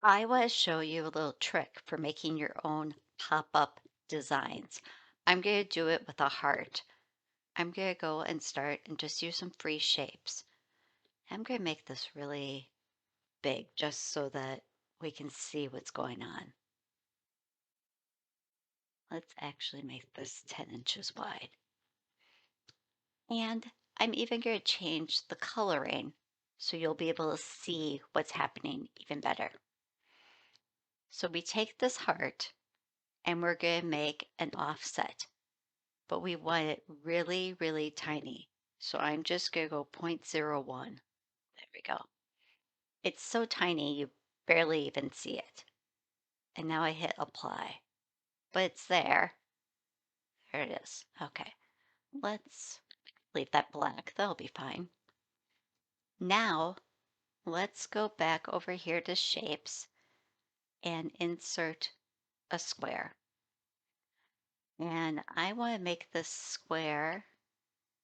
I want to show you a little trick for making your own pop-up designs. I'm going to do it with a heart. I'm going to go and start and just use some free shapes. I'm going to make this really big just so that we can see what's going on. Let's actually make this 10 inches wide. And I'm even going to change the coloring so you'll be able to see what's happening even better. So we take this heart and we're going to make an offset, but we want it really, really tiny. So I'm just going to go 0.01. There we go. It's so tiny, you barely even see it. And now I hit apply, but it's there. There it is. Okay, let's leave that black. That'll be fine. Now let's go back over here to shapes and insert a square. And I want to make this square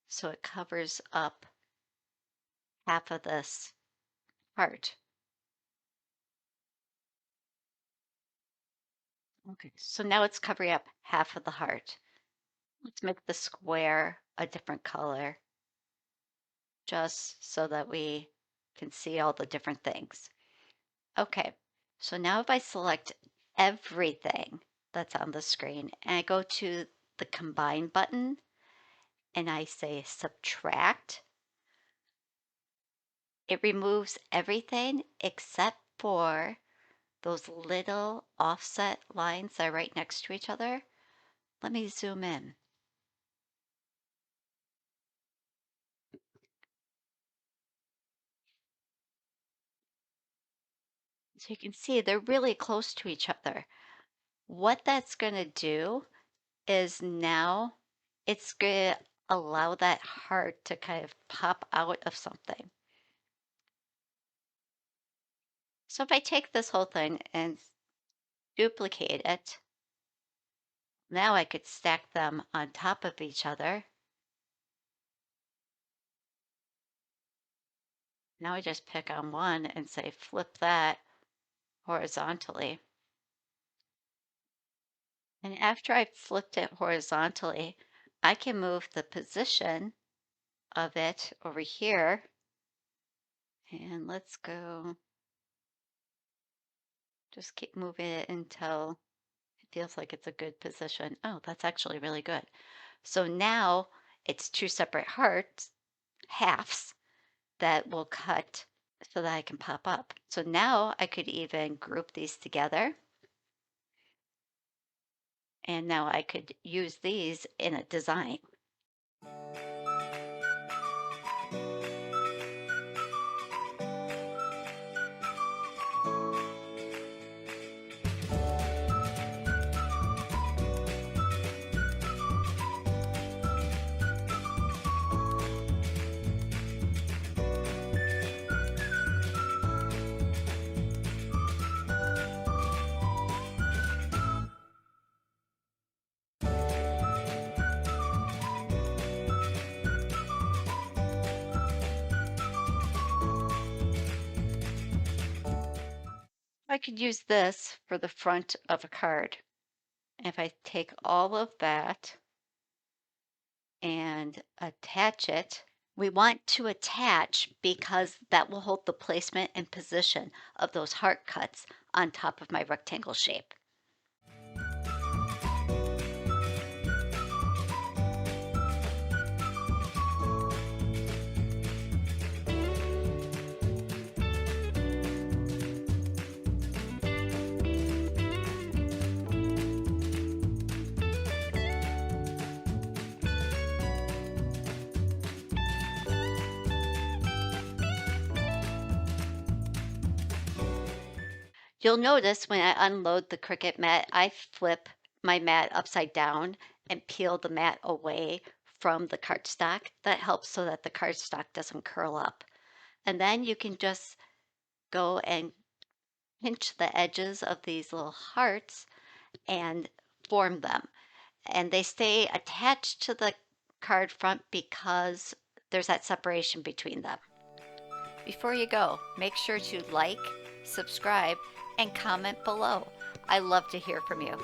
so it covers up half of this heart. Okay, so now it's covering up half of the heart. Let's make the square a different color just so that we can see all the different things. Okay, so now if I select everything that's on the screen and I go to the combine button and I say subtract, it removes everything except for those little offset lines that are right next to each other. Let me zoom in. So you can see they're really close to each other. What that's going to do is now it's going to allow that heart to kind of pop out of something. So if I take this whole thing and duplicate it, now I could stack them on top of each other. Now I just pick on one and say flip that horizontally. And after I've flipped it horizontally, I can move the position of it over here. And let's go, just keep moving it until it feels like it's a good position. Oh, that's actually really good. So now it's two separate hearts, halves, that will cut so that I can pop up. So now I could even group these together. And now I could use these in a design. I could use this for the front of a card. If I take all of that and attach it, we want to attach because that will hold the placement and position of those heart cuts on top of my rectangle shape. You'll notice when I unload the Cricut mat, I flip my mat upside down and peel the mat away from the cardstock. That helps so that the cardstock doesn't curl up. And then you can just go and pinch the edges of these little hearts and form them. And they stay attached to the card front because there's that separation between them. Before you go, make sure to like, subscribe, and comment below. I love to hear from you.